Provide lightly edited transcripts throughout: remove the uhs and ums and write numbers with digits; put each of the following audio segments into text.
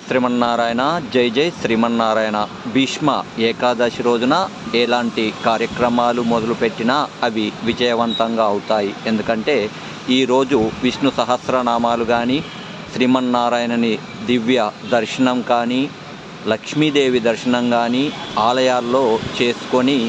శ్రీమన్నారాయణ. జై జై శ్రీమన్నారాయణ. భీష్మ ఏకాదశి రోజున ఎలాంటి కార్యక్రమాలు మొదలుపెట్టినా అవి విజయవంతంగా అవుతాయి. ఎందుకంటే ఈరోజు విష్ణు సహస్రనామాలు కానీ, శ్రీమన్నారాయణని దివ్య దర్శనం కానీ, లక్ష్మీదేవి దర్శనం కానీ ఆలయాల్లో చేసుకొని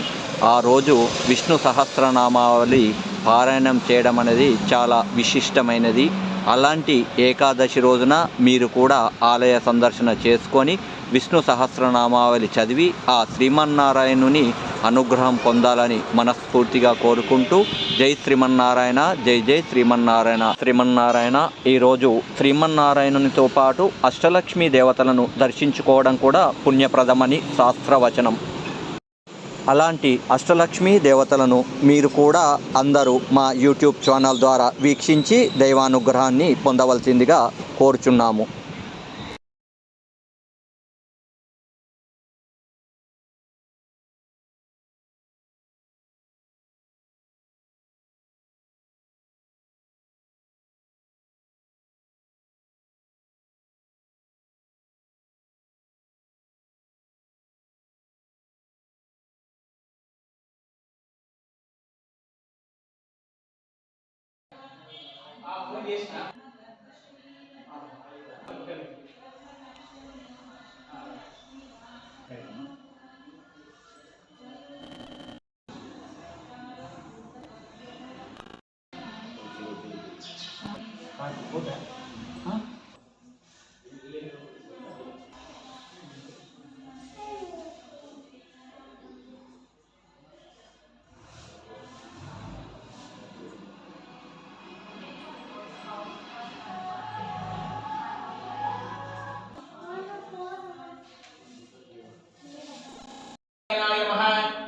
ఆ రోజు విష్ణు సహస్రనామావళి పారాయణం చేయడం అనేది చాలా విశిష్టమైనది. అలాంటి ఏకాదశి రోజున మీరు కూడా ఆలయ సందర్శన చేసుకొని విష్ణు సహస్రనామావళి చదివి ఆ శ్రీమన్నారాయణుని అనుగ్రహం పొందాలని మనస్ఫూర్తిగా కోరుకుంటూ జై శ్రీమన్నారాయణ. జై జై శ్రీమన్నారాయణ. శ్రీమన్నారాయణ. ఈరోజు శ్రీమన్నారాయణునితో పాటు అష్టలక్ష్మీ దేవతలను దర్శించుకోవడం కూడా పుణ్యప్రదమని శాస్త్రవచనం. అలాంటి అష్టలక్ష్మీ దేవతలను మీరు కూడా అందరూ మా యూట్యూబ్ ఛానల్ ద్వారా వీక్షించి దైవానుగ్రహాన్ని పొందవలసిందిగా కోరుచున్నాము.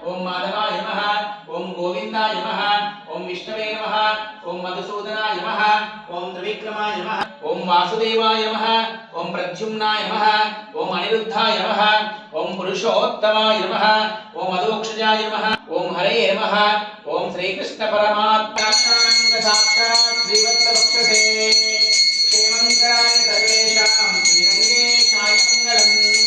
ओम माधवाय नमः, ओम गोविंदाय नमः, ओम विष्णवे नमः, ओम मधुसूदनाय नमः, ओम त्रिविक्रमाय नमः, ओम वासुदेवाय नमः, ओम प्रद्युम्नाय नमः, ओम अनिरुद्धाय नमः, ओम पुरुषोत्तमाय नमः, ओम अधोक्षजाय नमः, ओम हरे नमः, ओम श्रीकृष्ण परमात्मा साक्षात् श्रीवत्सवक्षसे क्षेमंकराय सर्वेषां श्रीरंगेशाय मंगलम्.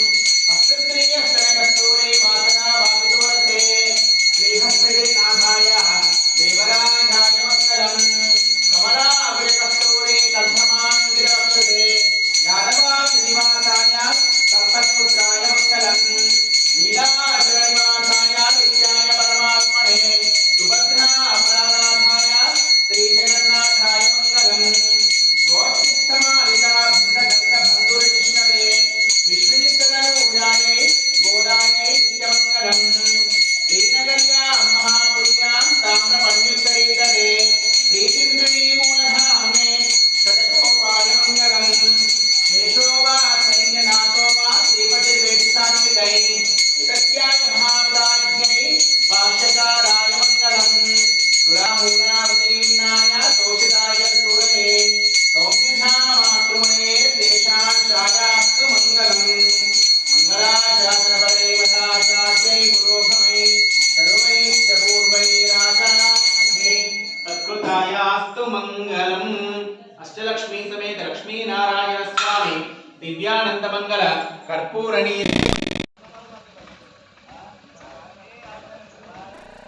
अष्टलक्ष्मी समेत लक्ष्मी नारायण स्वामी दिव्यानंद मंगल कर्पूरणीय